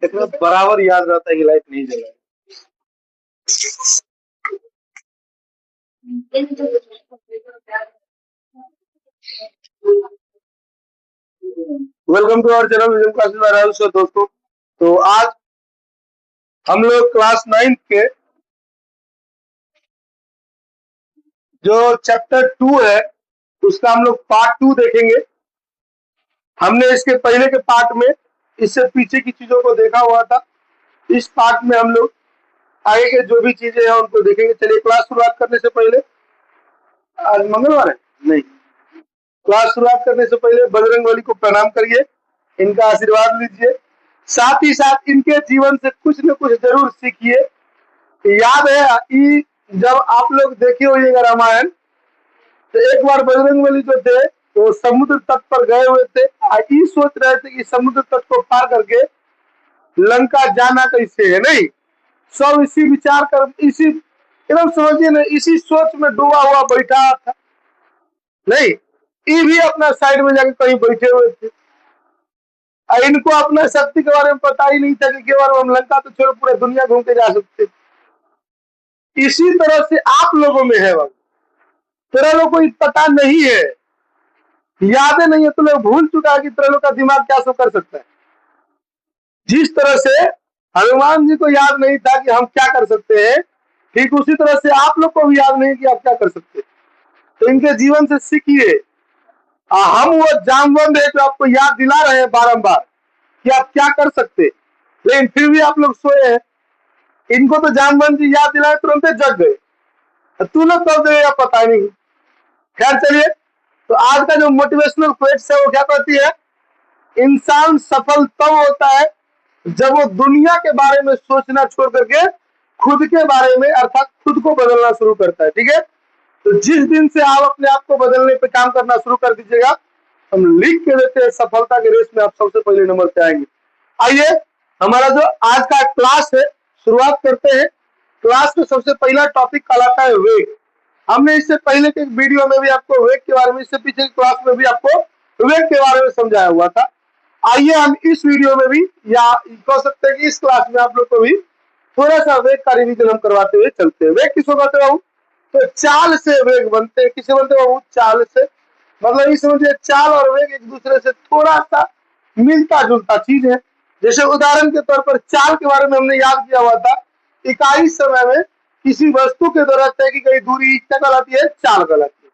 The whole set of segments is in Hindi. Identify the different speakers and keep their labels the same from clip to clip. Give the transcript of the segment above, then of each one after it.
Speaker 1: इतना बराबर याद रहता है कि लाइट नहीं जला। Welcome to our channel vision classes by Rahul sir. दोस्तों, तो आज हम लोग क्लास 9 के जो चैप्टर 2 है उसका हम लोग पार्ट 2 देखेंगे। हमने इसके पहले के पार्ट में इससे पीछे की चीजों को देखा हुआ था। इस पार्ट में हम लोग आगे के जो भी चीजें हैं उनको देखेंगे। चलिए, क्लास शुरुआत करने से पहले, आज मंगलवार है नहीं, क्लास शुरुआत करने से पहले बजरंगबली को प्रणाम करिए, इनका आशीर्वाद लीजिए, साथ ही साथ इनके जीवन से कुछ न कुछ जरूर सीखिए। याद है जब आप लोग देखे होइएगा रामायण, तो एक बार बजरंगबली जो थे वो समुद्र तट पर गए हुए थे और ये सोच रहे थे कि समुद्र तट को पार करके लंका जाना कैसे है। नहीं, सब इसी विचार कर, इसी एकदम समझिए ना, इसी सोच में डूबा हुआ बैठा था। नहीं, ये भी अपना साइड में जाके कहीं बैठे हुए थे और इनको अपना शक्ति के बारे में पता ही नहीं था कि केवल हम लंका तो छोड़ो पूरे दुनिया घूम के जा सकते। इसी तरह से आप लोगों में है, तेरा लोग को पता नहीं है, यादें नहीं है, तो लोग भूल चुका है कि तेरा लोग का दिमाग क्या सब कर सकता है। जिस तरह से हनुमान जी को याद नहीं था कि हम क्या कर सकते हैं, ठीक उसी तरह से आप लोग को भी याद नहीं कि आप क्या कर सकते। तो इनके जीवन से सीखिए। हम वो जामवंत है जो आपको याद दिला रहे हैं बारंबार कि आप क्या कर सकते, लेकिन फिर भी आप लोग सोए हैं। इनको तो जामवंत जी याद दिलाए तुरंत जग गए, तू लोग कब देगा पता नहीं। खैर चलिए, तो आज का जो मोटिवेशनल क्वेट्स है वो क्या कहती है, इंसान सफल तब होता है जब वो दुनिया के बारे में सोचना छोड़ करके खुद के बारे में अर्थात खुद को बदलना शुरू करता है। ठीक है, तो जिस दिन से आप अपने आप को बदलने पे काम करना शुरू कर दीजिएगा, हम लिख के देते हैं सफलता के रेस में आप सबसे पहले नंबर पे आएंगे। आइए, हमारा जो आज का क्लास है शुरुआत करते हैं। क्लास में सबसे पहला टॉपिक कहलाता है वेग। हमने इससे पहले के वीडियो में भी आपको वेग के बारे में, इससे पीछे की क्लास में भी आपको वेग के बारे में समझाया हुआ था। आइए हम इस वीडियो में भी, या कह सकते हैं कि इस क्लास में आप लोग को भी थोड़ा सा वेग का रिवीजन हम करवाते हुए चलते हैं। वेग किसको कहते हैं बाबू? तो चाल से वेग बनते हैं। किसे बनते हैं बाबू? चाल से। मतलब ये समझिए, चाल और वेग एक दूसरे से थोड़ा सा मिलता जुलता चीज है। जैसे उदाहरण के तौर पर चाल के बारे में हमने याद किया हुआ था, इकाई समय में किसी वस्तु के द्वारा तय की गई दूरी क्या कहलाती है? चाल कहलाती है।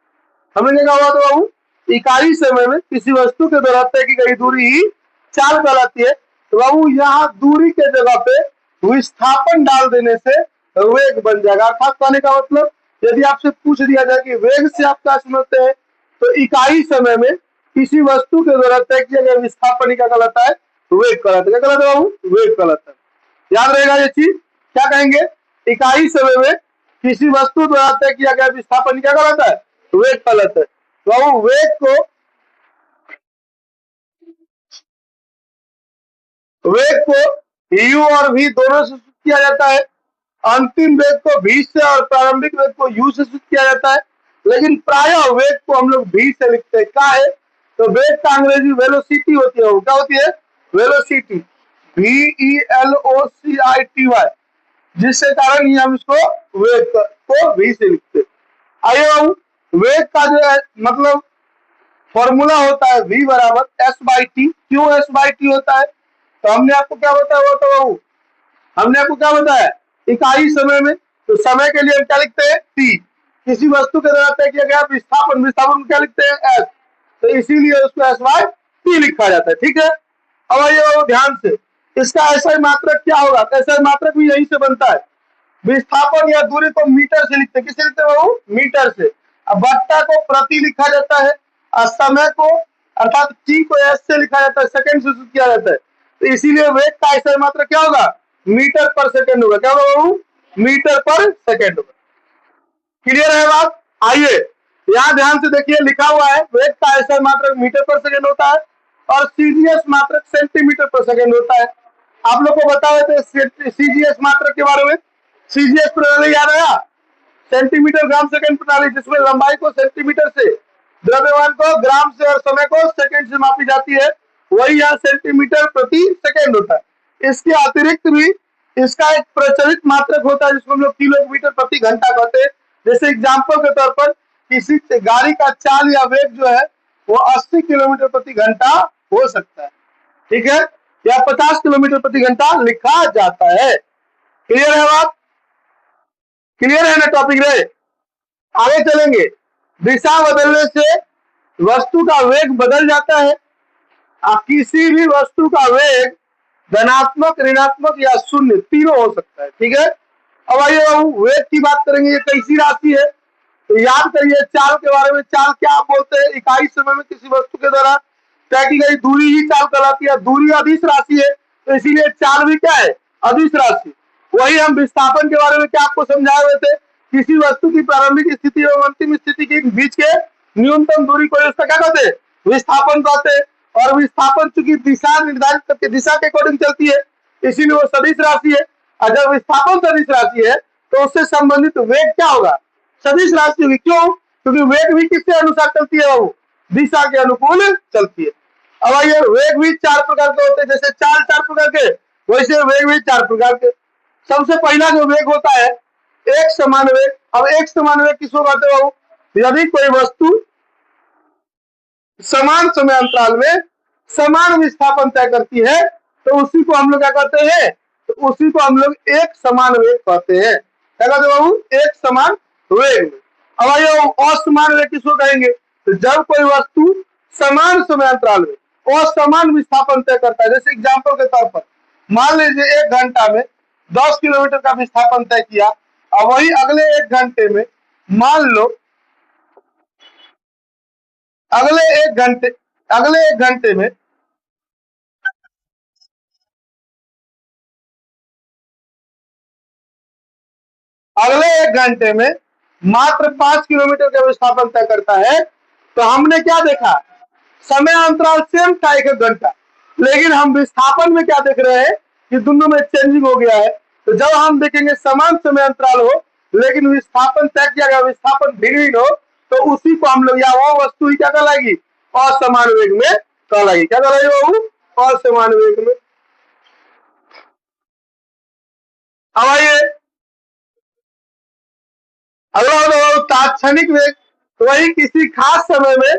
Speaker 1: हमने क्या कहा था बाबू? इकाई समय में किसी वस्तु के द्वारा तय की गई दूरी ही चाल कहलाती है। तो बाबू यहाँ दूरी के जगह पे विस्थापन डाल देने से वेग बन जाएगा। अर्थात कहने का मतलब, यदि आपसे पूछ दिया जाए कि वेग से आप क्या समझते हैं, तो इकाई समय में किसी वस्तु के द्वारा तय किया गया विस्थापन क्या कहलाता है? वेग कहलाता है। क्या कहलाता है बाबू? वेग कहलाता है। याद रहेगा ये चीज। क्या कहेंगे? इकाई समय में किसी वस्तु द्वारा तय किया गया विस्थापन क्या कहलाता है? वेग कहलाता है। बाबू वेग को यू और वी दोनों से सूचित किया जाता है। अंतिम वेग को भी से और प्रारंभिक वेग को यू से सूचित किया जाता है, लेकिन प्रायः वेग को हम लोग भी से लिखते हैं। क्या है? तो वेग का अंग्रेजी वेलोसिटी होती है। वो क्या होती है? वेलोसिटी, VELOCITY, जिसके कारण ही हम इसको वेग को भी से लिखते हैं। आइए बाबू, वेग का जो है मतलब फॉर्मूला होता है v बराबर s/t। क्यों s/t होता है? तो हमने आपको क्या बताया हुआ था बाबू? हमने आपको क्या बताया? इकाई समय में, तो समय के लिए हम क्या लिखते हैं? t। किसी वस्तु के द्वारा तय किया गया विस्थापन, विस्थापन को क्या लिखते हैं? s। तो इसीलिए उसको s/t लिखा जाता है। ठीक है, अब आइए बाबू ध्यान से, इसका SI मात्रक क्या होगा? SI मात्रक भी यहीं से बनता है। विस्थापन या दूरी को मीटर से लिखते हैं। किससे लिखते हैं बाबू? मीटर से। अब वक्ता को प्रति लिखा जाता है और समय को अर्थात t को s से लिखा जाता है, सेकंड से सूचित किया जाता है। तो इसीलिए वेग का SI मात्रक क्या होगा? मीटर पर सेकंड होगा। क्या होगा बाबू? मीटर पर सेकंड होगा। क्लियर है बात? आइए यहाँ ध्यान से देखिए, लिखा हुआ है वेग का SI मात्रक मीटर पर सेकंड होता है और CGS मात्रक सेंटीमीटर पर सेकंड होता है। आप लोग को बताए थे CGS मात्रक के बारे में। CGS प्रणाली याद आया? सेंटीमीटर ग्राम सेकंड प्रणाली, जिसमें लंबाई को सेंटीमीटर से, द्रव्यमान को ग्राम से और समय को सेकंड से मापी जाती है। वही यहाँ सेंटीमीटर प्रति सेकंड होता है। इसके अतिरिक्त भी इसका एक प्रचलित मात्रक होता है जिसको हम लोग किलोमीटर प्रति घंटा कहते हैं। जैसे एग्जाम्पल के तौर पर किसी गाड़ी का चाल या वेग जो है वो 80 किलोमीटर प्रति घंटा हो सकता है, ठीक है, या 50 किलोमीटर प्रति घंटा लिखा जाता है। क्लियर है बात? क्लियर है ना टॉपिक रे? आगे चलेंगे। दिशा बदलने से वस्तु का वेग बदल जाता है। किसी भी वस्तु का वेग धनात्मक, ऋणात्मक या शून्य तीनों हो सकता है, ठीक है। अब आइए वेग की बात करेंगे। ये कैसी राशि है तो याद करिए चाल के बारे में। चाल क्या आप बोलते हैं? इकाई समय में किसी वस्तु के द्वारा तय की गई दूरी ही चाल कहलाती है। दूरी अदिश राशि है तो इसीलिए चाल भी क्या है? अदिश राशि। वही हम विस्थापन के बारे में क्या आपको समझाए हुए थे? किसी वस्तु की प्रारंभिक स्थिति एवं अंतिम स्थिति के बीच के न्यूनतम दूरी को उसका क्या कहते हैं? विस्थापन कहते हैं। और विस्थापन चूंकि दिशा निर्धारित करके दिशा के अकॉर्डिंग चलती है इसीलिए वो सदिश राशि है। और जब विस्थापन सदिश राशि है तो उससे संबंधित वेग क्या होगा? सदिश राशि होगी। क्यों? क्योंकि वेग भी किसके अनुसार चलती है? वो दिशा के अनुकूल चलती है। अब आइए वेग भी चार प्रकार के होते हैं। जैसे चाल चार प्रकार के वैसे वेग भी चार प्रकार के। सबसे पहला जो वेग होता है एक समान वेग। अब एक समान वेग किसको कहते हो? यदि कोई वस्तु समान समय अंतराल में समान विस्थापन तय करती है तो उसी को हम लोग क्या कहते हैं? तो उसी को हम लोग एक समान वेग कहते हैं। क्या कहते हो बाबू? एक समान वेग। अब आइए असमान वेग किसको कहेंगे? तो जब कोई वस्तु समान समय अंतराल में असमान विस्थापन तय करता है। जैसे एग्जाम्पल के तौर पर मान लीजिए 1 घंटा में 10 किलोमीटर का विस्थापन तय किया और वही अगले 1 घंटे में मान लो अगले एक घंटे में मात्र 5 किलोमीटर का विस्थापन तय करता है। तो हमने क्या देखा? समय अंतराल सेम था 1 घंटा, लेकिन हम विस्थापन में क्या देख रहे हैं कि दोनों में चेंजिंग हो गया है। तो जब हम देखेंगे समान समय अंतराल हो लेकिन विस्थापन तय किया गया, विस्थापन भिन्न हो, तो उसी को हम लोग या वो वस्तु ही क्या कहलाएगी? असमान वेग में कहलाएगी। क्या कहलाएगी बाबू? असमान वेग में। अब आइए अगला तात्क्षणिक वेग। तो वही किसी खास समय में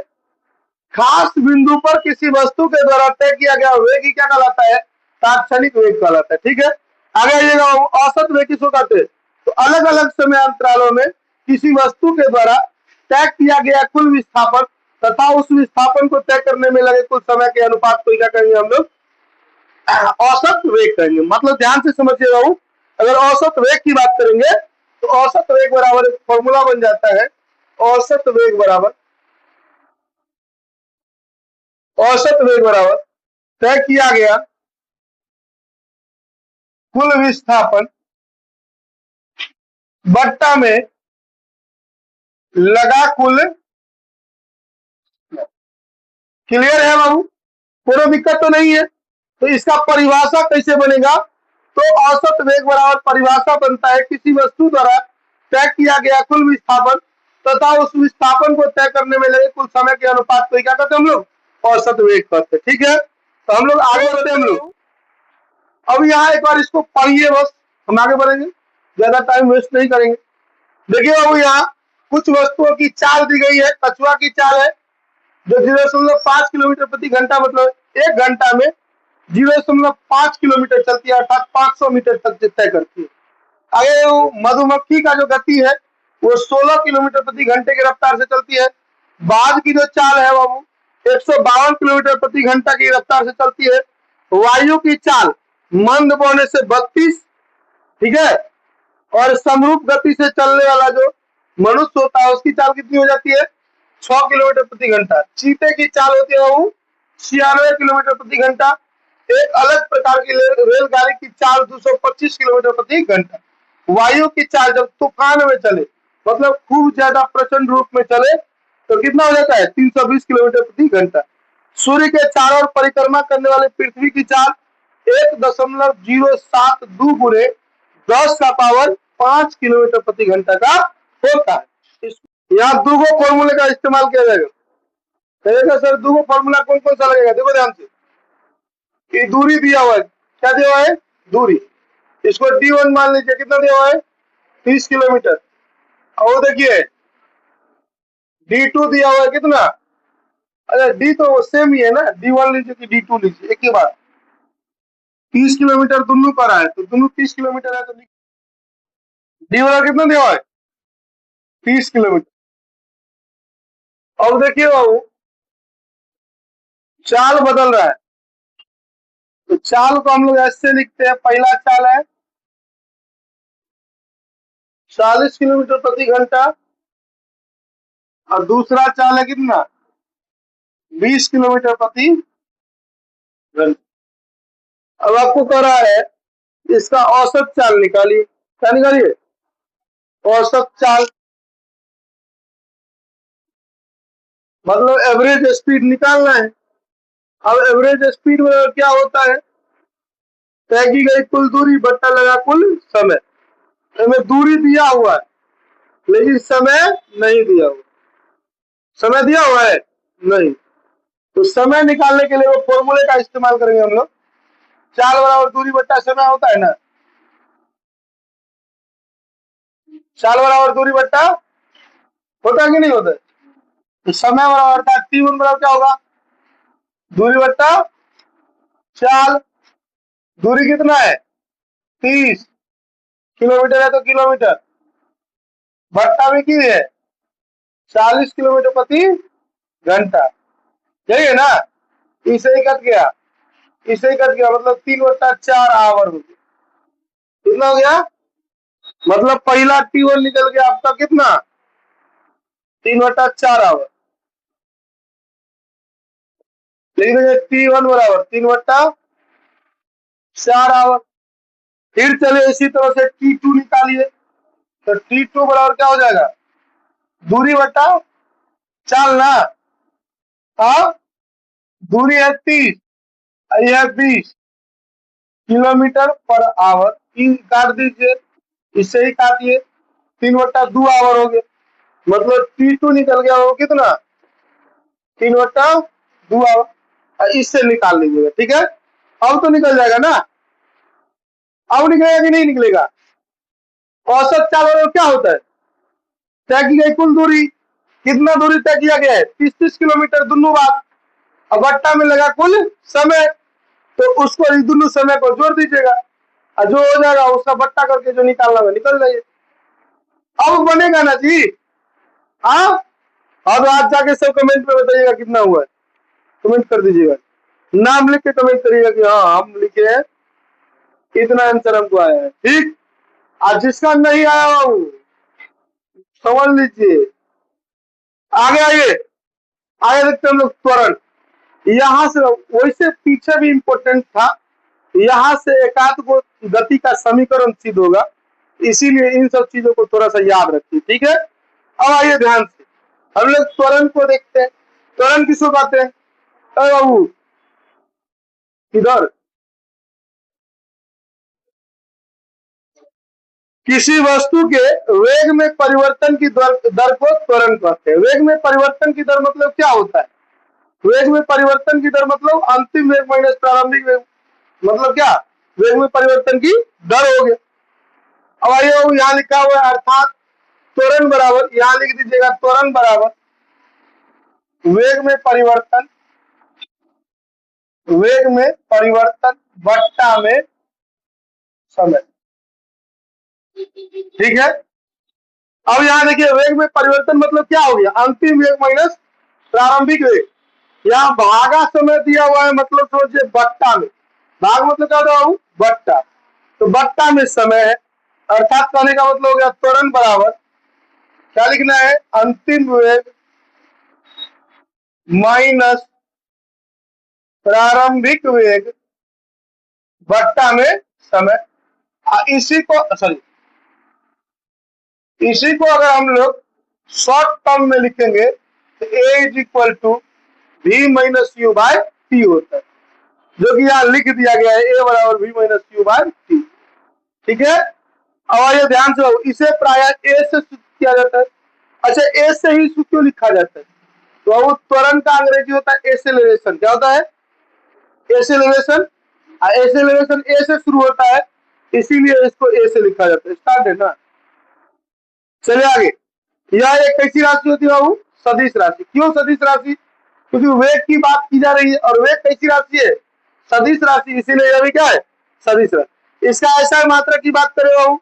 Speaker 1: खास बिंदु पर किसी वस्तु के द्वारा तय किया गया वेग ही क्या कहलाता है? तात्क्षणिक वेग कहलाता है, ठीक है। आगे आइएगा औसत वेग किसको कहते हैं? तो अलग अलग समय अंतरालों में किसी वस्तु के द्वारा तय किया गया कुल विस्थापन तथा उस विस्थापन को तय करने में लगे कुल समय के अनुपात को क्या कहेंगे हम लोग? औसत वेग कहेंगे। मतलब ध्यान से समझिए बाबू, अगर औसत वेग की बात करेंगे तो औसत वेग बराबर एक फॉर्मूला बन जाता है। औसत वेग बराबर तय किया गया कुल विस्थापन बट्टा में लगा कुल। क्लियर है बाबू? कोई दिक्कत तो नहीं है? तो इसका परिभाषा कैसे बनेगा? तो औसत वेग बराबर परिभाषा बनता है किसी वस्तु द्वारा तय किया गया कुल विस्थापन तथा उस विस्थापन को तय करने में लगे कुल समय के अनुपात को क्या कहते हैं हम लोग? औसत वेग कहते हैं, ठीक है। तो हम लोग आगे बढ़ते हैं। हम लोग अब यहाँ एक बार इसको पढ़िए, बस हम आगे बढ़ेंगे, ज्यादा टाइम वेस्ट नहीं करेंगे। देखिए बाबू यहाँ कुछ वस्तुओं की चाल दी गई है। कछुआ की चाल है जो 0.5 किलोमीटर प्रति घंटा, मतलब 1 घंटा में 0.5 किलोमीटर चलती है, अर्थात 500 मीटर तक तय करती है। आगे मधुमक्खी का जो गति है वो 16 किलोमीटर प्रति घंटे की रफ्तार से चलती है। बाज की जो चाल है बाबू 152 किलोमीटर प्रति घंटा की रफ्तार से चलती है। वायु की चाल मंद बोने से 32, ठीक है। और समरूप गति से चलने वाला जो मनुष्य होता है उसकी चाल कितनी हो जाती है? 6 किलोमीटर प्रति घंटा। चीते की चाल होती है वो 96 किलोमीटर प्रति घंटा। एक अलग प्रकार की रेलगाड़ी की चाल 225 किलोमीटर प्रति घंटा। वायु की चाल जब तूफान में चले, मतलब खूब ज्यादा प्रचंड रूप में चले, तो कितना हो जाता है? 320 किलोमीटर प्रति घंटा। सूर्य के चारों ओर परिक्रमा करने वाले पृथ्वी की चाल 1.072 गुणे 10⁵ किलोमीटर प्रति घंटा का होता है। यहाँ दो फॉर्मूले का इस्तेमाल किया जाएगा। कहेगा सर दो फॉर्मूला कौन कौन सा लगेगा? देखो ध्यान से, कि दूरी दिया हुआ है, क्या दिया हुआ है? दूरी, इसको D1 मान लीजिए, कितना दिया हुआ है 30 किलोमीटर। और वो देखिए D2 दिया हुआ है कितना, अरे डी तो सेम ही है ना, D1 लीजिए कि D2 लीजिए, एक ही बात। 30 किलोमीटर दोनों पर है, तो दोनों 30 किलोमीटर है, तो डी वाला कितना दिया हुआ है 30 किलोमीटर। अब देखिए बाबू चाल बदल रहा है, तो चाल को हम लोग ऐसे लिखते हैं, पहला चाल है 40 किलोमीटर प्रति घंटा, और दूसरा चाल है कितना 20 किलोमीटर प्रति घंटा। अब आपको कह रहा है इसका औसत चाल निकालिए, क्या निकालिए औसत चाल, मतलब एवरेज स्पीड निकालना है। अब एवरेज स्पीड में क्या होता है, तय की गई कुल दूरी बट्टा लगा कुल समय, इसमें दूरी दिया हुआ है लेकिन समय नहीं दिया हुआ, समय दिया हुआ है नहीं, तो समय निकालने के लिए वो फॉर्मूले का इस्तेमाल करेंगे हम लोग, चाल बराबर दूरी बट्टा समय होता है ना, चाल बराबर दूरी बट्टा होता है कि नहीं होता है? तो समय बराबर था T1 बराबर क्या होगा दूरी बट्टा चाल, दूरी कितना है 30 किलोमीटर है, तो किलोमीटर बट्टा में की है 40 किलोमीटर प्रति घंटा, यही है ना, इसे ही कट गया, इसे ही कट गया, मतलब 3/4 आवर हो गया, कितना हो गया, मतलब पहला T1 निकल गया आपका कितना 3/4 आवर, लेकिन T1 बराबर 3/4 आवर। फिर चलिए इसी तरह से T2 निकालिए, तो T2 बराबर क्या हो जाएगा दूरी बट्टा चाल ना, हाँ दूरी है 30, यह 20 किलोमीटर पर आवर, 3 काट दीजिए, इससे ही काटिए, 3/2 आवर हो गए, मतलब T2 निकल गया वो कितना 3/2 आवर, इससे निकाल लीजिएगा, ठीक है। अब तो निकल जाएगा ना, अब निकलेगा कि नहीं निकलेगा, औसत चाल क्या होता है, तय की गई कुल दूरी, कितना दूरी तय किया गया है 30 किलोमीटर दोनों बात, अब बट्टा में लगा कुल समय, तो उसको इस दोनों समय को जोड़ दीजिएगा, और जो हो जाएगा उसका बट्टा करके जो निकालना है निकल जाइए, अब बनेगा ना जी। हाँ, अब आज जाके सब कमेंट में बताइएगा कितना हुआ है, कमेंट कर दीजिएगा, नाम लिख के कमेंट करिएगा कि हाँ हम लिखे हैं इतना आंसर हमको आया है, ठीक। आज जिसका नहीं आया बाबू समझ लीजिए, आगे आइए, आगे देखते हम लोग त्वरण, यहाँ से वैसे पीछे भी इंपॉर्टेंट था, यहाँ से एकाध को गति का समीकरण सिद्ध होगा, इसीलिए इन सब चीजों को थोड़ा सा याद रखिए, ठीक है। अब आइए ध्यान से हम लोग त्वरण को देखते हैं, त्वरण किसको कहते हैं, अरे बाबू इधर, किसी वस्तु के वेग में परिवर्तन की दर को त्वरण कहते हैं। वेग में परिवर्तन की दर मतलब क्या होता है, वेग में परिवर्तन की दर मतलब अंतिम वेग माइनस प्रारंभिक वेग, मतलब क्या वेग में परिवर्तन की दर हो गया। अब आइए यहाँ लिखा हुआ है अर्थात त्वरण बराबर, यहाँ लिख दीजिएगा त्वरण बराबर वेग में परिवर्तन, वेग में परिवर्तन बट्टा में समय, ठीक है। अब यहाँ देखिए वेग में परिवर्तन मतलब क्या हो गया अंतिम वेग माइनस प्रारंभिक वेग, यहाँ भागा समय दिया हुआ है, मतलब सोचिए बट्टा में, भाग मतलब क्या होता है बट्टा, तो बट्टा में समय है, अर्थात कहने का मतलब हो गया त्वरण बराबर क्या लिखना है अंतिम वेग माइनस प्रारंभिक वेग बट्टा में समय। इसी को सॉरी, इसी को अगर हम लोग शॉर्ट टर्म में लिखेंगे तो A is equal to V minus u by t होता है, जो कि यहाँ लिख दिया गया है A बराबर V minus u by t, ठीक है। अब आइए ध्यान से, इसे प्राय A से सूचित किया जाता है, अच्छा A से ही क्यों लिखा जाता है, तो वो त्वरण का अंग्रेजी होता है एसेलरेशन, क्या होता है एसेलरेशन, एक्सेलरेशन ए से शुरू होता है, इसीलिए इसको ए से लिखा जाता है। स्टार्ट है ना। चलिए आगे। यह एक कैसी राशि होती है बाबू? सदिश राशि। क्यों सदिश राशि? क्योंकि वेग की बात की जा रही है और वेग कैसी राशि है? सदिश राशि, इसीलिए यह भी क्या है? सदिश राशि। इसका ऐसा मात्रा की बात करें बाबू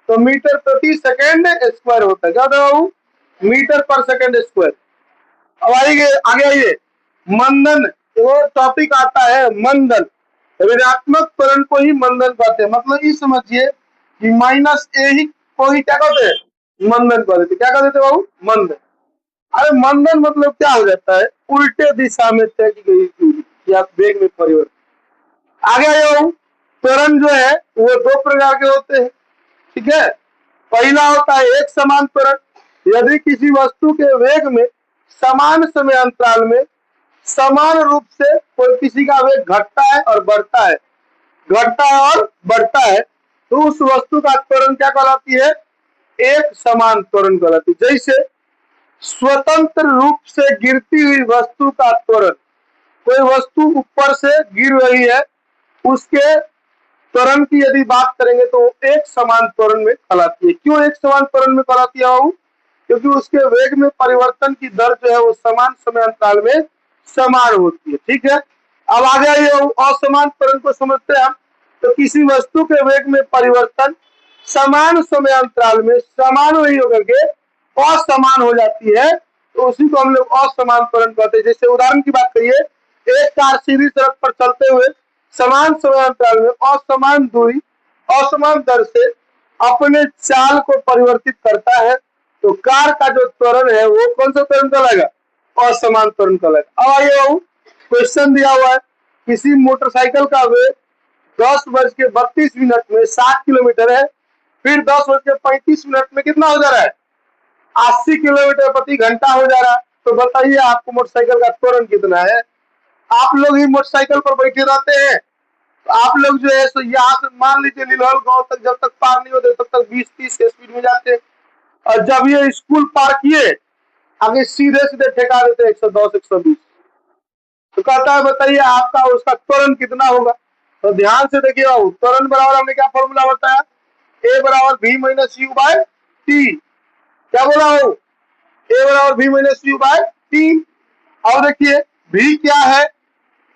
Speaker 1: तो मीटर प्रति सेकेंड स्क्वायर होता है। क्या होता है बाबू? मीटर पर सेकेंड स्क्वायर। अब आइए आगे आइए। मंदन, वो टॉपिक आता है मंदन। ऋणात्मक त्वरण को ही मंदन कहते हैं। मतलब ये समझिए कि माइनस ए ही को ही क्या कहते हैं? मंदन कर देते। क्या कर देते बाबू? मंदन। अरे मंदन मतलब क्या हो जाता है? उल्टे दिशा में तय की गई दूरी या वेग में परिवर्तन। आगे आए। त्वरण जो है वो दो प्रकार के होते हैं, ठीक है। पहला होता है एक समान त्वरण। यदि किसी वस्तु के वेग में समान समय अंतराल में समान रूप से कोई किसी का वेग घटता है और बढ़ता है, घटता है और बढ़ता है, तो उस वस्तु का त्वरण क्या कहलाती है? एक समान त्वरण कहलाती है। जैसे स्वतंत्र रूप से गिरती हुई वस्तु का त्वरण, कोई वस्तु ऊपर से गिर रही है, उसके त्वरण की यदि बात करेंगे तो एक समान त्वरण में कहलाती है। क्यों एक समान त्वरण में कहलाती है बाबू? क्योंकि उसके वेग में परिवर्तन की दर जो है वो समान समय अंतराल में समान होती है, ठीक है। अब आगे आइए असमान त्वरण को समझते हैं हम। तो किसी वस्तु के वेग में परिवर्तन समान समय अंतराल में समान नहीं होकर के असमान हो जाती है, तो उसी को हम लोग असमान त्वरण कहते हैं। जैसे उदाहरण की बात करिए, एक कार सीधी सड़क पर चलते हुए समान समय अंतराल में असमान दूरी असमान दर से अपने चाल को परिवर्तित करता है, तो कार का जो त्वरण है वो कौन सा त्वरण कहलाएगा? असमान त्वरण कहलाएगा। अब आइए क्वेश्चन दिया हुआ है, किसी मोटरसाइकिल का वेग 10:32 में 60 किलोमीटर है, फिर 10:35 में कितना हो जा रहा है? 80 किलोमीटर प्रति घंटा हो जा रहा है। तो बताइए आपको मोटरसाइकिल का त्वरण कितना है? आप लोग ही मोटरसाइकिल पर बैठे रहते हैं, तो आप लोग जो है सो यहाँ से मान लीजिए लिलौल गांव तक जब तक पार नहीं होते तब तक 20-30 के स्पीड में जाते हैं, और जब ये स्कूल पार किए आगे सीधे सीधे ठेका देते 110-120। तो कहता है बताइए आपका उसका त्वरण कितना होगा? तो ध्यान से देखिए बाबू, त्वरण बराबर हमने क्या फॉर्मूला बताया? ए बराबर v minus u by t. क्या बोला हो? ए बराबर v minus u by t. अब देखिए v क्या है?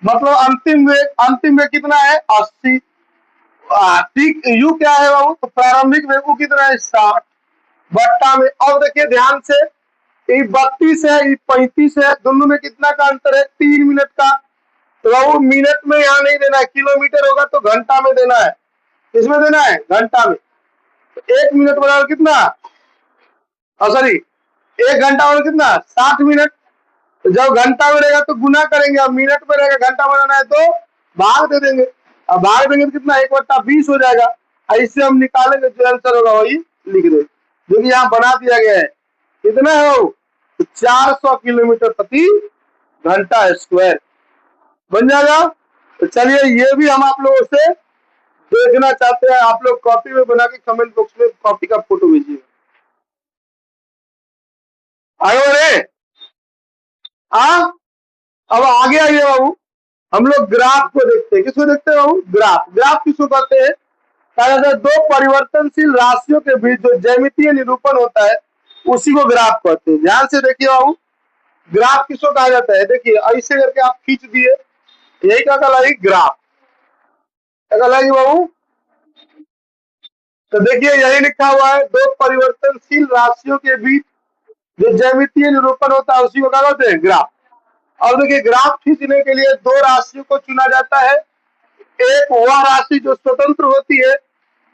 Speaker 1: मतलब अंतिम वेग कितना है? 80। ठीक, यू क्या है बाबू? तो प्रारंभिक वेग को कितना है? 60 बट्टा में। अब देखिए ध्यान से, ये 32 है, ये 35 है, दोनों में कितना का अंतर है? 3 मिनट का। तो बाबू मिनट में यहाँ नहीं देना है, किलोमीटर होगा तो घंटा में देना है। किसमें देना है? घंटा में। तो 1 मिनट बराबर कितना? सॉरी, 1 घंटा बराबर कितना? 60 मिनट। तो जब घंटा में रहेगा तो गुना करेंगे, अब मिनट में रहेगा, घंटा बनाना है तो भाग दे देंगे। अब भाग देंगे तो कितना? 1/20 हो जाएगा। ऐसे हम निकालेंगे, जो आंसर होगा वही लिख दे, जो कि यहाँ बना दिया गया है। कितना है वो? तो 400 किलोमीटर प्रति घंटा स्क्वायर बन जाएगा। तो चलिए ये भी हम आप लोगों से देखना चाहते हैं। आप लोग कॉपी में बना के कमेंट बॉक्स में कॉपी का फोटो भेजिए। आगे बढ़े। अब आगे आइए बाबू, हम लोग ग्राफ को देखते हैं। किसको देखते हैं बाबू? ग्राफ। ग्राफ किसको कहते हैं? कहा जाता है दो परिवर्तनशील राशियों के बीच जो ज्यामितीय निरूपण होता है उसी को ग्राफ कहते हैं। ध्यान से देखिए बाबू, ग्राफ किसको कहा जाता है? देखिए ऐसे करके आप खींच दिए, यही क्या कहलाएगी? ग्राफ। क्या कहलाएगी बाबू? तो देखिए यही लिखा हुआ है, दो परिवर्तनशील राशियों के बीच जो ज्यामितीय निरूपण होता है उसी को क्या कहते हैं? ग्राफ। अब देखिए ग्राफ खींचने के लिए दो राशियों को चुना जाता है। एक वह राशि जो स्वतंत्र होती है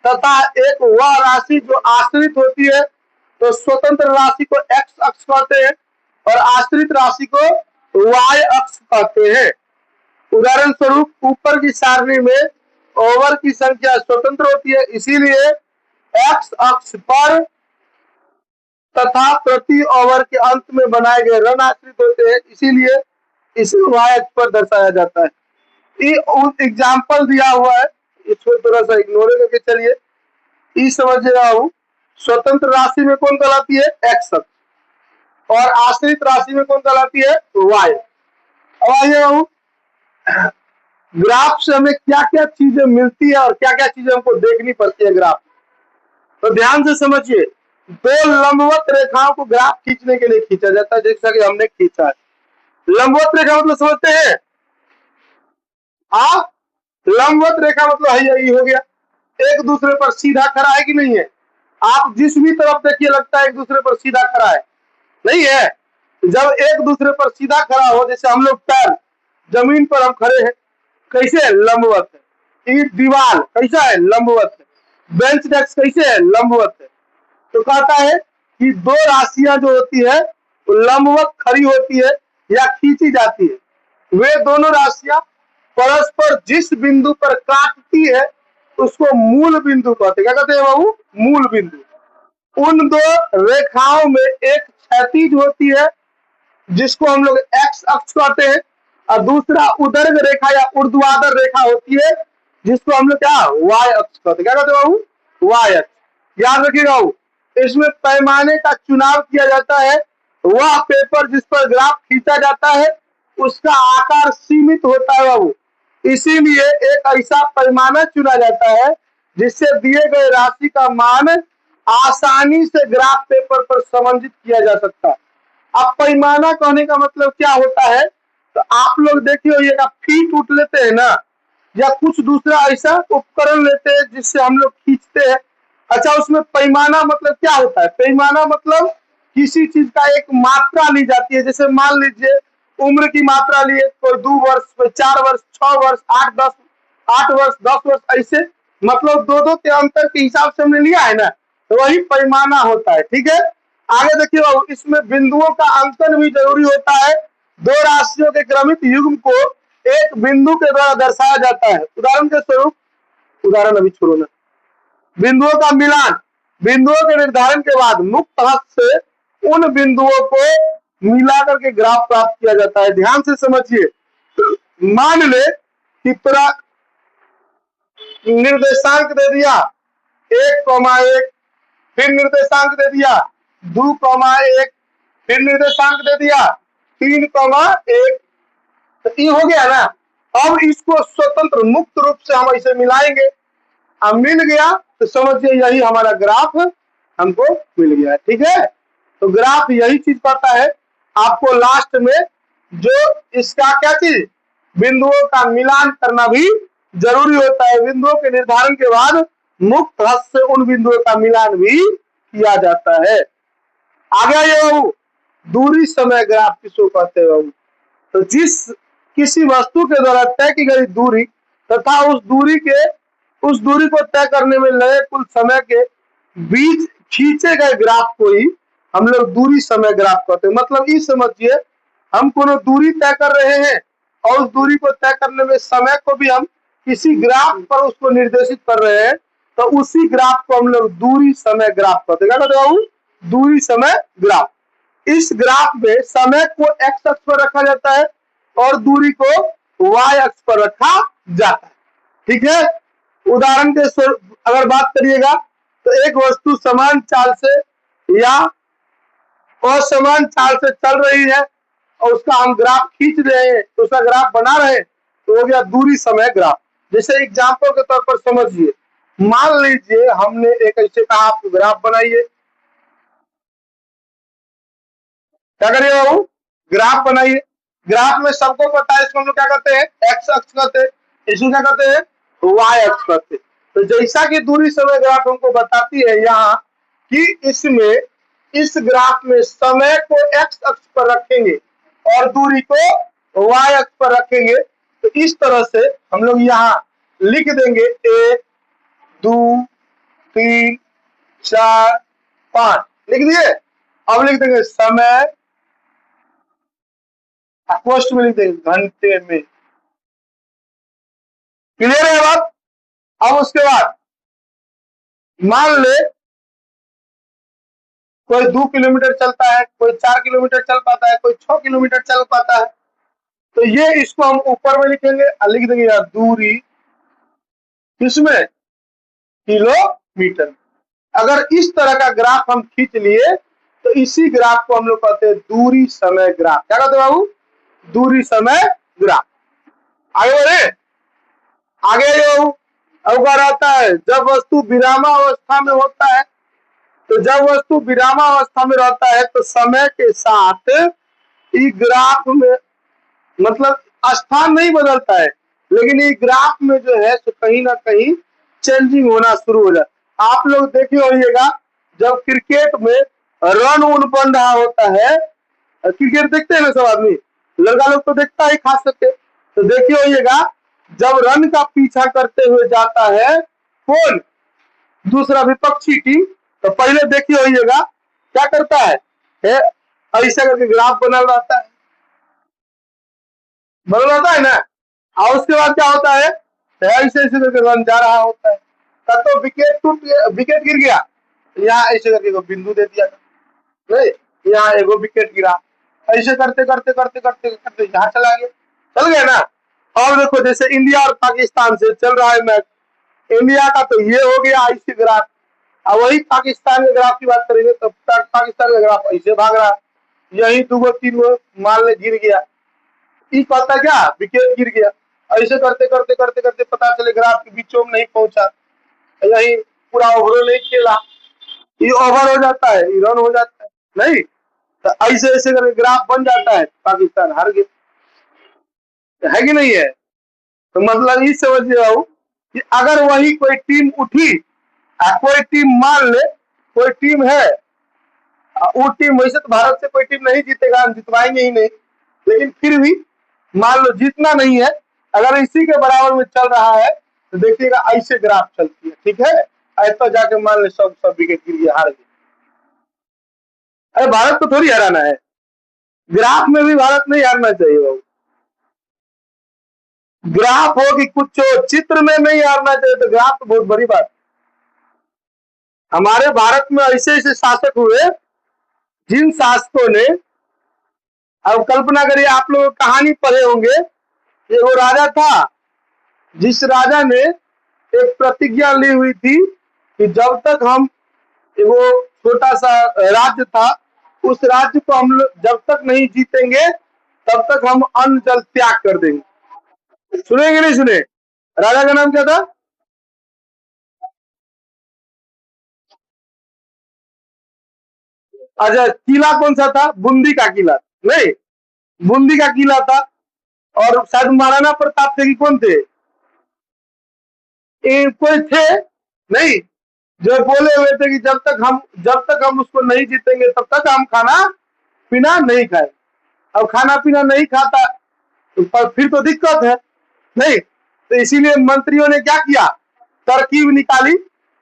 Speaker 1: तथा एक वह राशि जो आश्रित होती है। तो स्वतंत्र राशि को एक्स अक्ष कहते हैं और आश्रित राशि को वाई अक्ष कहते हैं। उदाहरण स्वरूप ऊपर की सारणी में ओवर की संख्या स्वतंत्र होती है, इसीलिए एक्स अक्ष पर तथा प्रति ओवर के अंत में बनाए गए रन आश्रित होते हैं, इसीलिए इसे वाई अक्ष पर दर्शाया जाता है। ये एग्जाम्पल दिया हुआ है, इसको थोड़ा सा इग्नोर करके चलिए। ये समझ रहा हूं, स्वतंत्र राशि में कौन कहलाती है? एक्स अक्ष, और आश्रित राशि में कौन कहलाती है? वाई। अब आइए ग्राफ से हमें क्या क्या चीजें मिलती है और क्या क्या चीजें हमको देखनी पड़ती है ग्राफ। तो ध्यान से समझिए, दो लंबवत रेखाओं को ग्राफ खींचने के लिए खींचा जाता है, जैसा कि हमने खींचा है। लंबवत रेखा मतलब समझते हैं आप? लंबवत रेखा मतलब है यही हो गया, एक दूसरे पर सीधा खड़ा है कि नहीं है? आप जिस भी तरफ देखिए लगता है एक दूसरे पर सीधा खड़ा है, नहीं है? जब एक दूसरे पर सीधा खड़ा हो, जैसे हम लोग पैर जमीन पर हम खड़े हैं, कैसे है? लंबवत है। ईंट दीवार कैसा है? लंबवत है। बेंच डेस्क कैसे है? लंबवत है। तो कहता है कि दो राशियां जो होती है वो लंबवत खड़ी होती है या खींची जाती है। वे दोनों राशियां परस्पर जिस बिंदु पर काटती है उसको मूल बिंदु कहते हैं। क्या कहते हैं बाबू? मूल बिंदु। उन दो रेखाओं में एक क्षैतिज होती है जिसको हम लोग एक्स अक्ष कहते हैं, और दूसरा उदर्ग रेखा या ऊर्ध्वाधर रेखा होती है जिसको हम लोग क्या वाय अक्ष कहते हैं। क्या कहते हैं बाबू? वाय अक्ष। याद रखिएगा बाबू, इसमें पैमाने का चुनाव किया जाता है। वह पेपर जिस पर ग्राफ खींचा जाता है उसका आकार सीमित होता है बाबू, इसीलिए एक ऐसा पैमाना चुना जाता है जिससे दिए गए राशि का मान आसानी से ग्राफ पेपर पर समंजित किया जा सकता है। अब पैमाना कहने का मतलब क्या होता है? तो आप लोग देखिए, ये फीट उठ लेते हैं ना, या कुछ दूसरा ऐसा उपकरण लेते हैं जिससे हम लोग खींचते हैं। अच्छा, उसमें पैमाना मतलब क्या होता है? पैमाना मतलब किसी चीज का एक मात्रा ली जाती है। जैसे मान लीजिए उम्र की मात्रा लिए, कोई 2 वर्ष, कोई 4 वर्ष, 6 वर्ष, 8 वर्ष, 10 वर्ष, ऐसे मतलब दो के अंतर के हिसाब से हमने लिया है ना, तो वही पैमाना होता है। ठीक है, आगे देखिए बाबू, इसमें बिंदुओं का अंकन भी जरूरी होता है। दो राशियों के क्रमित युग्म को एक बिंदु के द्वारा दर्शाया जाता है। उदाहरण के स्वरूप, उदाहरण अभी छोड़ो ना, बिंदुओं का मिलान। बिंदुओं के निर्धारण के बाद मुक्त हस्त से उन बिंदुओं को मिला करके ग्राफ प्राप्त किया जाता है। ध्यान से समझिए, मान ले कि पूरा निर्देशांक दे दिया 1,1, फिर निर्देशांक दे दिया 2,1, फिर निर्देशांक दे दिया 3,1, तो ये हो गया ना। अब इसको स्वतंत्र मुक्त रूप से हम इसे मिलाएंगे, अब मिल गया तो समझिए यही हमारा ग्राफ हमको मिल गया। ठीक है, तो ग्राफ यही चीज करता है, आपको लास्ट में जो इसका क्या चीज, बिंदुओं का मिलान करना भी जरूरी होता है। बिंदुओं के निर्धारण के बाद मुक्त हस्त से उन बिंदुओं का मिलान भी किया जाता है। आगे ये बाबू, दूरी समय ग्राफ किसको कहते हैं बाबू? तो जिस किसी वस्तु के द्वारा तय की गई दूरी तथा उस दूरी को तय करने में लगे कुल समय के बीच खींचे गए ग्राफ को ही हम लोग दूरी समय ग्राफ कहते हैं। मतलब ये समझिए, हम कोनो दूरी तय कर रहे हैं और उस दूरी को तय करने में समय को भी हम किसी ग्राफ पर उसको निर्देशित कर रहे हैं, तो उसी ग्राफ को हम लोग दूरी समय ग्राफ कहते हैं। क्या कहते हैं? दूरी समय ग्राफ। इस ग्राफ में समय को एक्स अक्ष पर रखा जाता है और दूरी को वाई अक्ष पर रखा जाता है। ठीक है, उदाहरण के स्वरूप अगर बात करिएगा तो एक वस्तु समान चाल से या असमान चाल से चल रही है और उसका हम ग्राफ खींच रहे हैं, तो उसका ग्राफ बना रहे हैं, तो हो गया दूरी समय ग्राफ। जैसे एग्जाम्पल के तौर पर समझिए, मान लीजिए हमने एक ऐसे कहा आपको ग्राफ बनाइए, क्या करिए बाबू? ग्राफ बनाइए। ग्राफ में सबको पता है इसको हम लोग क्या कहते हैं? एक्स अक्ष कहते हैं। इसको क्या कहते हैं? वाई अक्ष कहते हैं। तो जैसा कि दूरी समय ग्राफ हमको बताती है यहाँ कि इसमें इस ग्राफ में समय को एक्स अक्ष पर रखेंगे और दूरी को वाई अक्ष पर रखेंगे, तो इस तरह से हम लोग यहाँ लिख देंगे 1, 2, 3, 4, 5 लिख दिए। अब लिख देंगे समय, पोस्ट में लिख देंगे घंटे में। क्लियर है बात? अब उसके बाद मान ले कोई 2 किलोमीटर चलता है, कोई 4 किलोमीटर चल पाता है, कोई 6 किलोमीटर चल पाता है, तो ये इसको हम ऊपर में लिखेंगे और लिख देंगे यार दूरी किसमें? किलोमीटर। अगर इस तरह का ग्राफ हम खींच लिए तो इसी ग्राफ को हम लोग कहते हैं दूरी समय ग्राफ। क्या कहते हैं बाबू? दूरी समय ग्राफ। आगे बढ़े, आगे जो अवगर आता है, जब वस्तु विरामावस्था में होता है, तो जब वस्तु विरामावस्था में रहता है तो समय के साथ ये ग्राफ में मतलब स्थान नहीं बदलता है, लेकिन ये ग्राफ में जो है तो कहीं ना कहीं चेंजिंग होना शुरू हो जाता है। आप लोग देखे होइएगा जब क्रिकेट में रन उन बन रहा होता है, क्रिकेट देखते हैं ना सब आदमी, लड़का लोग तो देखता है खास करके, तो देखिए होइएगा जब रन का पीछा करते हुए जाता है कौन, दूसरा विपक्षी टीम, तो पहले देखिए होइएगा क्या करता है, ऐसा करके ग्राफ बनल रहता है, बनल रहता है ना। और उसके बाद क्या होता है, ऐसे ऐसे करके रन जा रहा होता है, तब तो विकेट टूट गया, विकेट गिर गया, यहाँ ऐसे करके को बिंदु दे दिया, नहीं यहाँ एगो विकेट गिरा, ऐसे करते करते करते करते करते यहाँ चला गया, चल गया ना। और देखो जैसे इंडिया और पाकिस्तान से चल रहा है मैच, इंडिया का तो ये हो गया ऐसे ग्राफ, अब वही पाकिस्तान के ग्राफ की बात करेंगे तो पाकिस्तान का ग्राफ ऐसे भाग रहा, यही दो तीन गो मान ले गिर गया, ये कहता क्या विकेट गिर गया, ऐसे करते करते करते करते पता चले ग्राफ के बीचों में नहीं पहुंचा, यही पूरा ओवर नहीं खेला, ये ओवर हो जाता है, ये रन हो जाता है, नहीं तो ऐसे ऐसे करके ग्राफ बन जाता है, पाकिस्तान हार गया, है कि नहीं है। तो मतलब ये समझ जाओ कि अगर वही कोई टीम उठी, कोई टीम मान ले कोई टीम है, वो टीम वैसे तो भारत से कोई टीम नहीं जीतेगा, हम जितवाएंगे ही नहीं, लेकिन फिर भी मान लो जीतना नहीं है, अगर इसी के बराबर में चल रहा है तो देखिएगा ऐसे ग्राफ चलती है, ठीक है, ऐसा जाके मान ले सब सब विकेट गिर गया, हार गए। अरे भारत को थोड़ी हराना है, ग्राफ में भी भारत नहीं हारना चाहिए बाबू, ग्राफ हो कि कुछ हो, चित्र में नहीं हारना चाहिए, तो ग्राफ तो बहुत बड़ी बात। हमारे भारत में ऐसे ऐसे शासक हुए जिन शासकों ने, अब कल्पना करिए आप लोग कहानी पढ़े होंगे, ये वो राजा था जिस राजा ने एक प्रतिज्ञा ली हुई थी कि जब तक हम, वो छोटा सा राज्य था, उस राज्य को हम लोग जब तक नहीं जीतेंगे तब तक हम अन्न जल त्याग कर देंगे। सुनेंगे नहीं सुने, राजा का नाम क्या था? अच्छा, किला कौन सा था? बूंदी का किला, नहीं बूंदी का किला था, और शायद महाराणा प्रताप थे कि कौन थे, कोई थे नहीं, जो बोले हुए थे कि जब तक हम उसको नहीं जीतेंगे तब तक हम खाना पीना नहीं खाए। अब खाना पीना नहीं खाता तो पर फिर तो दिक्कत है, नहीं तो इसीलिए मंत्रियों ने क्या किया, तरकीब निकाली,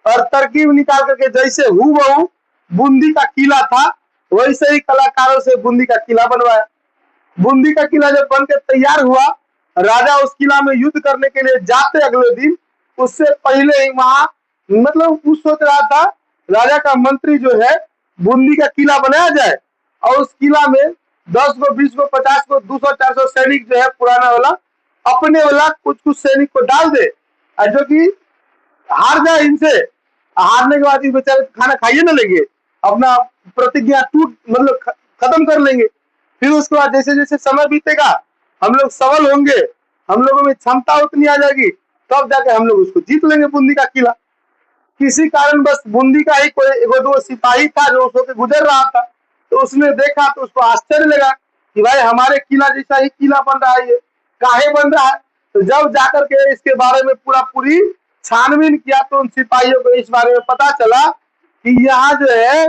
Speaker 1: और तरकीब निकाल करके जैसे हूबहू बूंदी का किला था वैसे ही कलाकारों से बूंदी का किला बनवाया। बूंदी का किला जब बनकर तैयार हुआ, राजा उस किला में युद्ध करने के लिए जाते अगले दिन, उससे पहले ही वहां मतलब कुछ सोच रहा था राजा का मंत्री जो है, बूंदी का किला बनाया जाए और उस किला में 10 गो 20 गो 50 गो 200 400 सैनिक जो है पुराना वाला, अपने वाला कुछ कुछ सैनिक को डाल दे, जो कि हार जाए इनसे, हारने के बाद बेचारे खाना खाइए ना लेंगे, अपना प्रतिज्ञा टूट मतलब खत्म कर लेंगे। फिर उसके बाद जैसे जैसे समय बीतेगा हम लोग सबल होंगे, हम लोगों में क्षमता उतनी आ जाएगी, तब जाके हम लोग उसको जीत लेंगे बूंदी का किला। किसी कारण बस बूंदी का ही कोई एगो दो सिपाही था जो उसको के गुजर रहा था, तो उसने देखा तो उसको आश्चर्य लगा कि भाई हमारे किला जैसा ही किला बन रहा है, ये काहे बन रहा है। तो जब जाकर के इसके बारे में पूरा पूरी छानबीन किया तो उन सिपाहियों को इस बारे में पता चला कि यहाँ जो है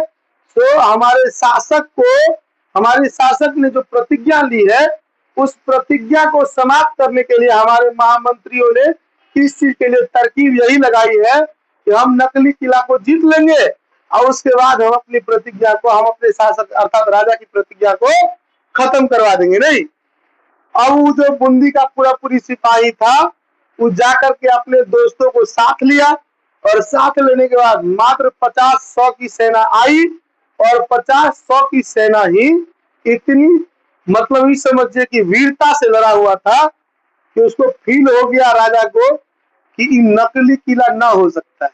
Speaker 1: तो हमारे शासक को, हमारे शासक ने जो प्रतिज्ञा ली है उस प्रतिज्ञा को समाप्त करने के लिए हमारे महामंत्रियों ने इस चीज के लिए तरकीब यही लगाई है कि हम नकली किला को जीत लेंगे और उसके बाद हम अपनी प्रतिज्ञा को, हम अपने शासक अर्थात राजा की प्रतिज्ञा को खत्म करवा देंगे। नहीं, अब वो जो बूंदी का पूरा पूरी सिपाही था वो जाकर के अपने दोस्तों को साथ लिया, और साथ लेने के बाद मात्र 50-100 की सेना आई, और 50-100 की सेना ही इतनी मतलब ही समझिए कि वीरता से लड़ा हुआ था कि उसको फील हो गया राजा को कि नकली किला ना हो सकता है,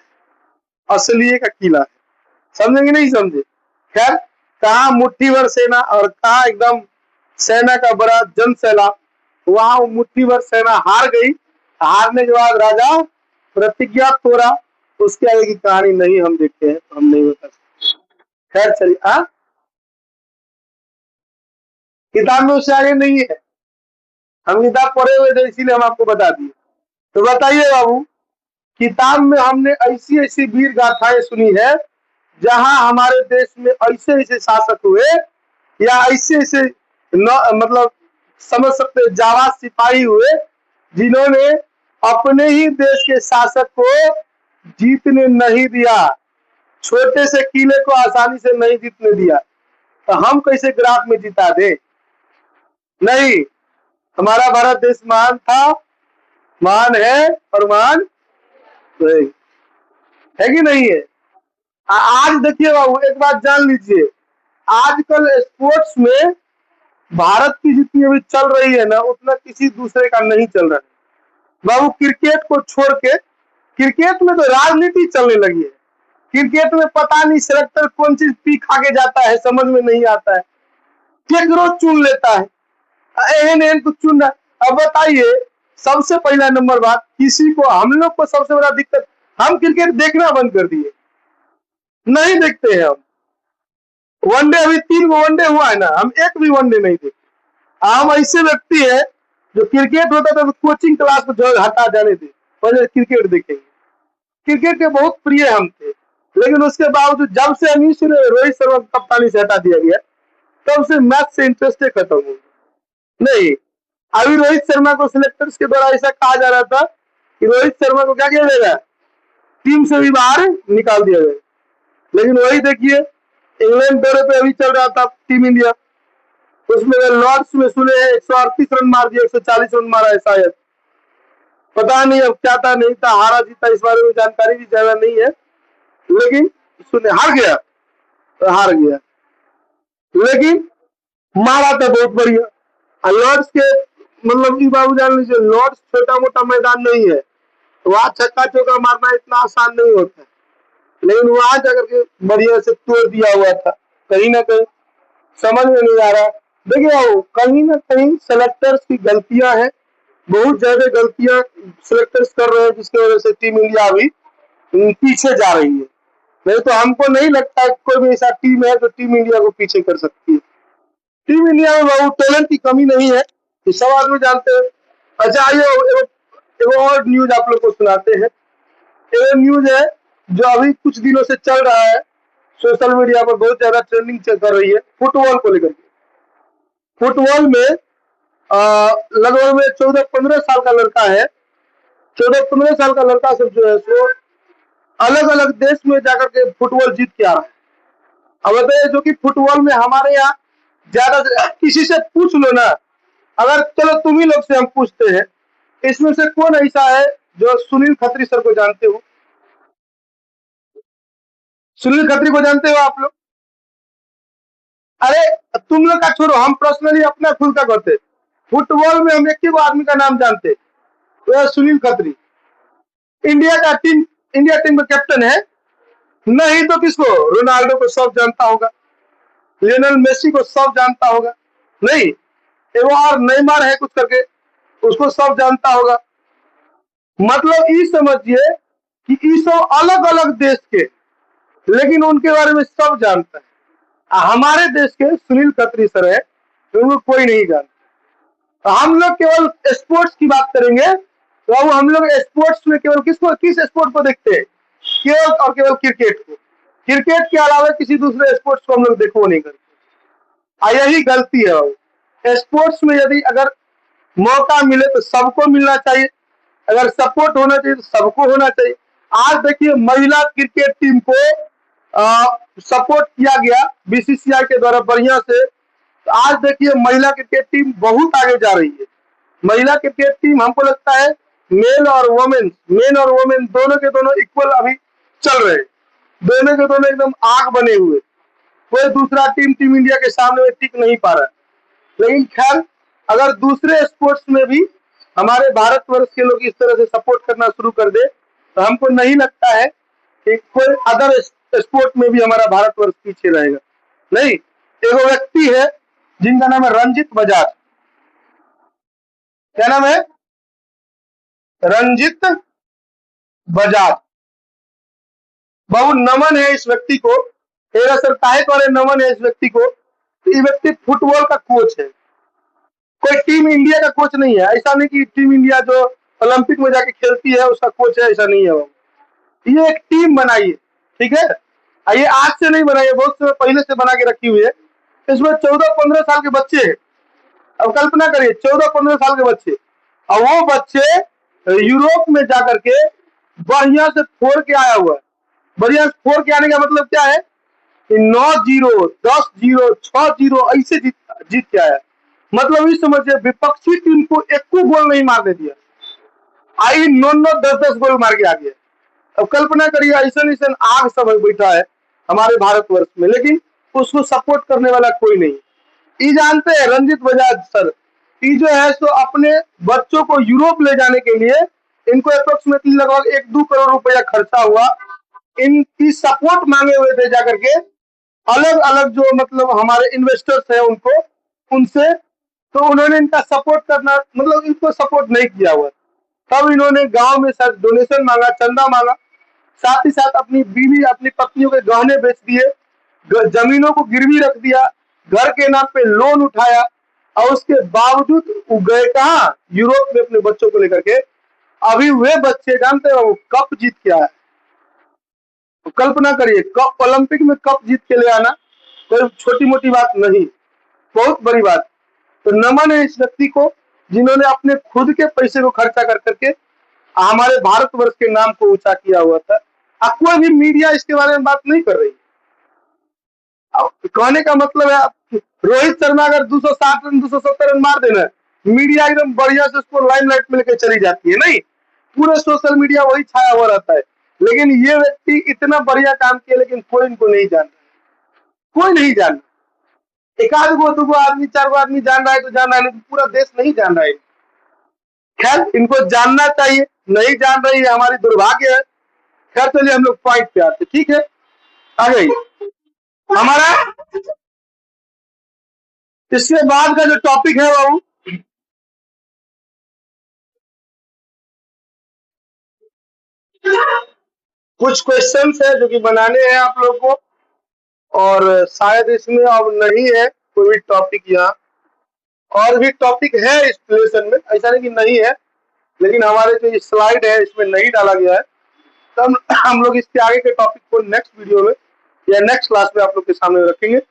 Speaker 1: असली का किला है। समझेंगे नहीं समझे? खैर, कहा मुट्ठी भर सेना और कहा एकदम सेना का बड़ा जन सैलाब, वहां मुट्ठी भर सेना हार गई हारने के बाद राजा प्रतिज्ञा तोड़ा, उसके आगे की कहानी नहीं हम देखते हैं, तो हम नहीं बता सकते। खैर चलिए, किताब में उससे आगे नहीं है, हम किताब पढ़े हुए थे इसीलिए हम आपको बता दिए। तो बताइए बाबू, किताब में हमने ऐसी ऐसी वीर गाथाएं सुनी है जहां हमारे देश में ऐसे ऐसे शासक हुए या ऐसे ऐसे मतलब समझ सकते जावा सिपाही हुए जिन्होंने अपने ही देश के शासक को जीतने नहीं दिया, छोटे से किले को आसानी से नहीं जीतने दिया, तो हम कैसे ग्राफ में जिता दे? नहीं, हमारा भारत देश महान था, महान है और महान है कि नहीं है? आज देखिए बाबू, एक बात जान लीजिए, आजकल स्पोर्ट्स में भारत की जितनी अभी चल रही है ना, उतना किसी दूसरे का नहीं चल रहा है बाबू। क्रिकेट को छोड़ के, क्रिकेट में तो राजनीति चलने लगी है। क्रिकेट में पता नहीं सेलेक्टर कौन चीज पी खा के जाता है, समझ में नहीं आता है, केकरो चुन लेता है, एहन एहन कुछ चुन रहा। अब बताइए, सबसे पहला नंबर बात, किसी को, हम लोग को सबसे बड़ा दिक्कत, हम क्रिकेट देखना बंद कर दिए, नहीं देखते हैं हम। वनडे अभी 3 वनडे हुआ है ना, हम एक भी वनडे नहीं देखते। हम ऐसे व्यक्ति है जो क्रिकेट होता था तो कोचिंग क्लास को जो हटा जाने दे, पहले क्रिकेट देखेंगे। क्रिकेट के बहुत प्रिय हम थे, लेकिन उसके बावजूद जब से अनीश रोहित शर्मा कप्तानी से हटा दिया गया, तब से मैच से इंटरेस्ट खत्म हो गया। नहीं, अभी रोहित शर्मा को सिलेक्टर्स के द्वारा ऐसा कहा जा रहा था कि रोहित शर्मा को क्या किया जाएगा, टीम से भी बाहर निकाल दिया जाएगा। लेकिन वही देखिए, इंग्लैंड दौरे पे अभी चल रहा था टीम इंडिया, उसमें लॉर्ड्स में सुने 138 रन मार दिया, 140 रन मारा है शायद, पता नहीं अब क्या था नहीं था, हारा जीता इस बारे में जानकारी भी ज्यादा नहीं है, लेकिन सुने हार गया तो हार गया, लेकिन मारा तो बहुत बढ़िया। लॉर्ड्स के मतलब बाबू जान लीजिए, लॉर्ड्स छोटा मोटा मैदान नहीं है, वहां छक्का चौका मारना इतना आसान नहीं होता है, लेकिन वहां जाकर के बढ़िया से तोड़ दिया हुआ था। कहीं ना कहीं समझ में नहीं आ रहा, देखिए कहीं ना कहीं सेलेक्टर्स की गलतियां हैं, बहुत ज्यादा गलतियां सिलेक्टर्स कर रहे हैं, जिसकी वजह से टीम इंडिया अभी पीछे जा रही है। नहीं तो हमको नहीं लगता है कोई भी ऐसा टीम है जो टीम इंडिया को पीछे कर सकती है। टीम इंडिया में बहुत टैलेंट की कमी नहीं है, ये सब आदमी जानते हैं। अच्छा, आइए एगो और न्यूज आप लोग को सुनाते हैं। एक न्यूज है जो अभी कुछ दिनों से चल रहा है, सोशल मीडिया पर बहुत ज्यादा ट्रेंडिंग कर रही है, फुटबॉल को लेकर के। फुटबॉल में लगभग में 14-15 साल का लड़का है, 14-15 साल का लड़का सब जो है सो अलग अलग देश में जाकर के फुटबॉल जीत के आ रहा है। अब बताइए, जो कि फुटबॉल में हमारे यहाँ ज्यादा, किसी से पूछ लो ना, अगर चलो तुम ही लोग से हम पूछते हैं, इसमें से कौन ऐसा है जो सुनील खत्री सर को जानते हो? सुनील खत्री को जानते हो आप लोग? अरे तुम लोग का छोड़ो, हम पर्सनली अपना खुद का करते, फुटबॉल में हम एक ही आदमी का नाम जानते, तो सुनील खत्री। इंडिया का टीम, इंडिया टीम का कैप्टन है। नहीं तो किसको, रोनाल्डो को सब जानता होगा, लियोनेल मेसी को सब जानता होगा, नहीं एगो और नेमार है कुछ करके, उसको सब जानता होगा। मतलब ये समझिए कि ये सब अलग अलग देश के, लेकिन उनके बारे में सब जानता है। हमारे देश के सुनील खत्री सर है, उनको कोई नहीं जानता। तो हम लोग केवल स्पोर्ट्स की बात करेंगे, तो अब हम लोग स्पोर्ट्स में केवल किसको, किस स्पोर्ट को देखते हैं? केवल और केवल क्रिकेट को। क्रिकेट के अलावा किसी दूसरे स्पोर्ट्स को हम लोग देखो नहीं करते, यही गलती है। स्पोर्ट्स में यदि अगर मौका मिले तो सबको मिलना चाहिए, अगर सपोर्ट होना चाहिए तो सबको होना चाहिए। आज देखिए, महिला क्रिकेट टीम को सपोर्ट किया गया बीसीसीआई के द्वारा बढ़िया से, तो आज देखिए महिला क्रिकेट टीम बहुत आगे जा रही है। महिला क्रिकेट टीम हमको लगता है मेल और वोमेन दोनों के दोनों इक्वल अभी चल रहे हैं, दोनों के दोनों एकदम आग बने हुए, कोई दूसरा टीम इंडिया के सामने में टिक नहीं पा रहा है। लेकिन खैर, अगर दूसरे स्पोर्ट्स में भी हमारे भारतवर्ष के लोग इस तरह से सपोर्ट करना शुरू कर दे, तो हमको नहीं लगता है कि कोई अदर स्पोर्ट में भी हमारा भारतवर्ष पीछे रहेगा। नहीं, एक व्यक्ति है जिनका नाम है रंजित बजाज। क्या नाम है? रंजित बजाज। बहुत नमन है इस व्यक्ति को। तेरा सर काहे करे नमन है इस व्यक्ति को। ये व्यक्ति फुटबॉल का कोच है, कोई टीम इंडिया का कोच नहीं है। ऐसा नहीं कि टीम इंडिया जो ओलंपिक में जाके खेलती है उसका कोच है, ऐसा नहीं है वो। ये एक टीम बनाई है, ठीक है। ये आज से नहीं बनाई है, बहुत समय पहले से बना के रखी हुई है। इसमें 14-15 साल के बच्चे हैं। अब कल्पना करिए 14-15 साल के बच्चे, और वो बच्चे यूरोप में जाकर के बढ़िया से फोड़ के आया हुआ है। बढ़िया से फोड़ के आने का मतलब क्या है कि 9-0, 10-0, 6-0 ऐसे जीत के आया। मतलब इस समझिए विपक्षी टीम को एक को गोल नहीं मारने दिया, आई 9-9, 10-10 गोल मार के आ गया। अब कल्पना करिए ऐसा ऐसा आग सब बैठा है हमारे भारतवर्ष में, लेकिन उसको सपोर्ट करने वाला कोई नहीं। ये जानते हैं रंजित बजाज सर, ये जो है सो अपने बच्चों को यूरोप ले जाने के लिए इनको अप्रोक्सीमेटली लगभग 1-2 करोड़ रुपया खर्चा हुआ। इनकी सपोर्ट मांगे हुए थे जाकर के अलग अलग जो मतलब हमारे इन्वेस्टर्स हैं उनको, उनसे। तो उन्होंने इनका सपोर्ट करना मतलब इनको सपोर्ट नहीं किया हुआ। तब इन्होंने गांव में सर डोनेशन मांगा, चंदा मांगा, साथ ही साथ अपनी बीवी अपनी पत्नियों के गहने बेच दिए, जमीनों को गिरवी रख दिया, घर के नाम पे लोन उठाया, और उसके बावजूद वो गए कहाँ, यूरोप में अपने बच्चों को लेकर के। अभी वे बच्चे जानते हो वो कप जीत के आए। तो कल्पना करिए कप, ओलंपिक में कप जीत के ले आना कोई छोटी मोटी बात नहीं, बहुत बड़ी बात। तो नमन है इस व्यक्ति को जिन्होंने अपने खुद के पैसे को खर्चा कर करके हमारे भारतवर्ष के नाम को ऊंचा किया हुआ था। अब कोई भी मीडिया इसके बारे में बात नहीं कर रही। कहने का मतलब है रोहित शर्मा अगर 260 रन 270 रन मार देना, मीडिया एकदम बढ़िया से उसको लाइमलाइट में लेकर चली जाती है, नहीं पूरे सोशल मीडिया वही छाया हुआ रहता है। लेकिन ये व्यक्ति इतना बढ़िया काम किया लेकिन कोई इनको नहीं जानता, कोई नहीं जानता। एक आध गो 2 आदमी 4 आदमी जान रहा है तो जान रहा है, लेकिन पूरा देश नहीं जान रहा है। खैर इनको जानना चाहिए, नहीं जान रही है हमारी दुर्भाग्य है। खैर चलिए हम लोग पॉइंट पे आते, ठीक है। आ गई हमारा इसके बाद का जो टॉपिक है वो कुछ क्वेश्चंस है जो कि बनाने हैं आप लोग को, और शायद इसमें अब नहीं है कोई भी टॉपिक यहाँ। और भी टॉपिक है इस लेसन में, ऐसा नहीं कि नहीं है, लेकिन हमारे जो स्लाइड है इसमें नहीं डाला गया है। तो हम लोग इसके आगे के टॉपिक को नेक्स्ट वीडियो में या नेक्स्ट क्लास में आप लोग के सामने रखेंगे।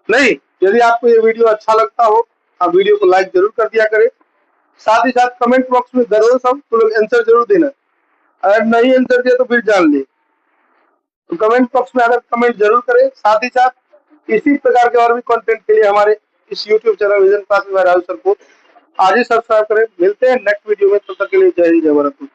Speaker 1: नहीं, यदि आपको ये वीडियो अच्छा लगता हो आप वीडियो को लाइक जरूर कर दिया करें। साथ ही साथ कमेंट बॉक्स में जरूर सब तो लोग आंसर जरूर देना। अगर नहीं आंसर दिया तो फिर जान ले। तो कमेंट बॉक्स में अगर कमेंट जरूर करें। साथ ही साथ इसी प्रकार के और भी कंटेंट के लिए हमारे इस YouTube channel vision classes by Rahul sir को आज ही सब्सक्राइब करें। मिलते हैं नेक्स्ट वीडियो में, तब तक के लिए जय हिंद जय भारत।